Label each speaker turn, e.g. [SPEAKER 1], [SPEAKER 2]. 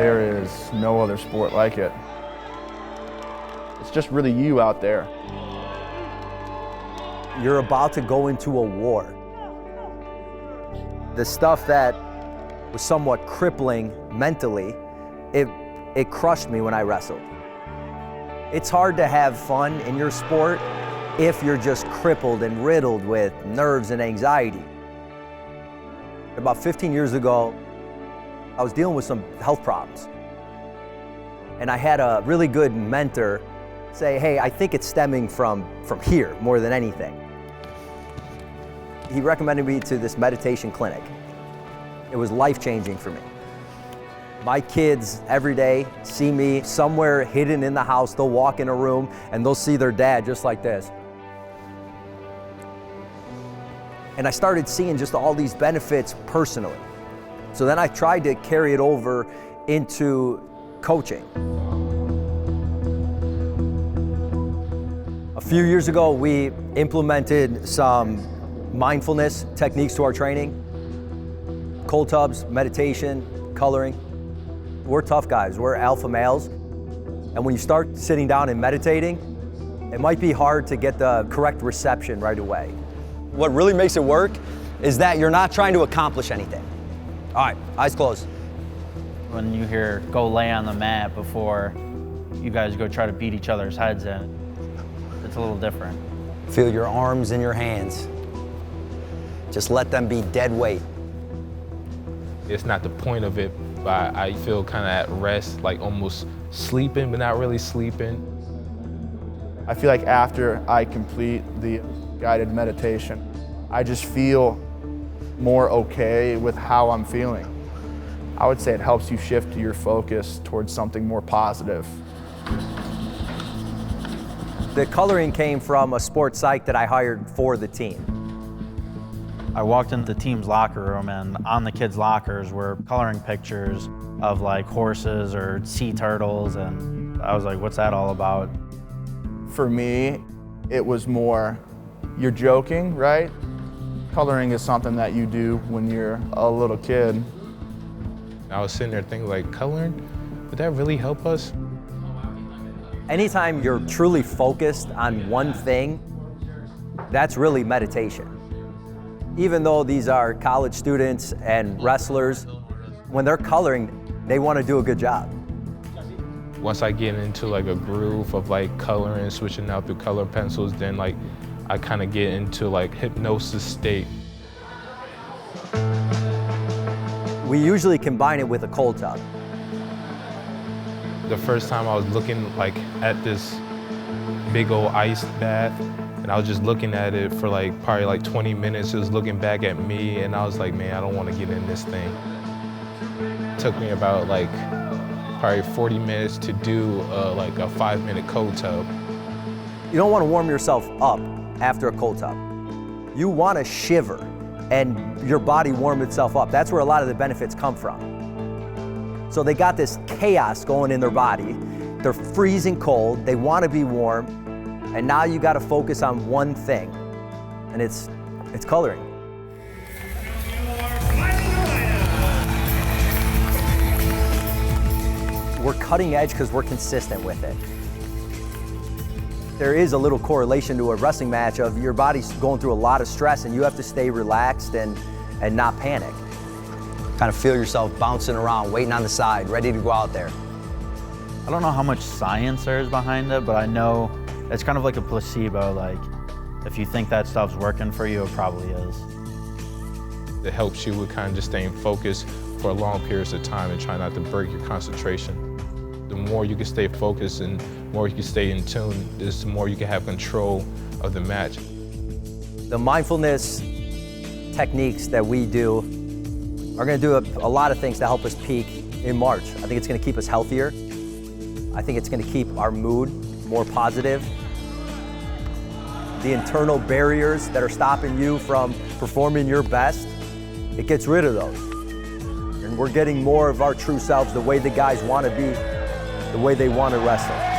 [SPEAKER 1] There is no other sport like it. It's just really you out there.
[SPEAKER 2] You're about to go into a war. The stuff that was somewhat crippling mentally, it crushed me when I wrestled. It's hard to have fun in your sport if you're just crippled and riddled with nerves and anxiety. About 15 years ago, I was dealing with some health problems. And I had a really good mentor say, hey, I think it's stemming from here more than anything. He recommended me to this meditation clinic. It was life-changing for me. My kids every day see me somewhere hidden in the house. They'll walk in a room and they'll see their dad just like this. And I started seeing just all these benefits personally. So then I tried to carry it over into coaching. A few years ago, we implemented some mindfulness techniques to our training. Cold tubs, meditation, coloring. We're tough guys, we're alpha males. And when you start sitting down and meditating, it might be hard to get the correct reception right away.
[SPEAKER 3] What really makes it work is that you're not trying to accomplish anything. All right, eyes closed.
[SPEAKER 4] When you hear go lay on the mat before you guys go try to beat each other's heads in, it's a little different.
[SPEAKER 3] Feel your arms in your hands. Just let them be dead weight.
[SPEAKER 5] It's not the point of it, but I feel kind of at rest, like almost sleeping, but not really sleeping.
[SPEAKER 1] I feel like after I complete the guided meditation, I just feel more okay with how I'm feeling. I would say it helps you shift your focus towards something more positive.
[SPEAKER 2] The coloring came from a sports psych that I hired for the team.
[SPEAKER 4] I walked into the team's locker room and on the kids' lockers were coloring pictures of like horses or sea turtles, and I was like, what's that all about?
[SPEAKER 1] For me, it was more, you're joking, right? Coloring is something that you do when you're a little kid.
[SPEAKER 5] I was sitting there thinking like, coloring, would that really help us?
[SPEAKER 2] Anytime you're truly focused on one thing, that's really meditation. Even though these are college students and wrestlers, when they're coloring, they want to do a good job.
[SPEAKER 5] Once I get into like a groove of like coloring, switching out through color pencils, then like I kind of get into like hypnosis state.
[SPEAKER 2] We usually combine it with a cold tub.
[SPEAKER 5] The first time I was looking like at this big old ice bath, and I was just looking at it for like probably like 20 minutes. It was looking back at me, and I was like, man, I don't want to get in this thing. It took me about like probably 40 minutes to do like a 5-minute cold tub.
[SPEAKER 2] You don't want to warm yourself up after a cold tub. You want to shiver and your body warm itself up. That's where a lot of the benefits come from. So they got this chaos going in their body. They're freezing cold, they want to be warm, and now you got to focus on one thing, and it's coloring. We're cutting edge because we're consistent with it. There is a little correlation to a wrestling match of your body's going through a lot of stress and you have to stay relaxed and not panic.
[SPEAKER 3] Kind of feel yourself bouncing around, waiting on the side, ready to go out there.
[SPEAKER 4] I don't know how much science there is behind it, but I know it's kind of like a placebo. Like, if you think that stuff's working for you, it probably is.
[SPEAKER 5] It helps you with kind of just staying focused for long periods of time and try not to break your concentration. The more you can stay focused and more you can stay in tune, the more you can have control of the match.
[SPEAKER 2] The mindfulness techniques that we do are going to do a lot of things to help us peak in March. I think it's going to keep us healthier. I think it's going to keep our mood more positive. The internal barriers that are stopping you from performing your best, it gets rid of those. And we're getting more of our true selves, the way the guys want to be, the way they want to wrestle.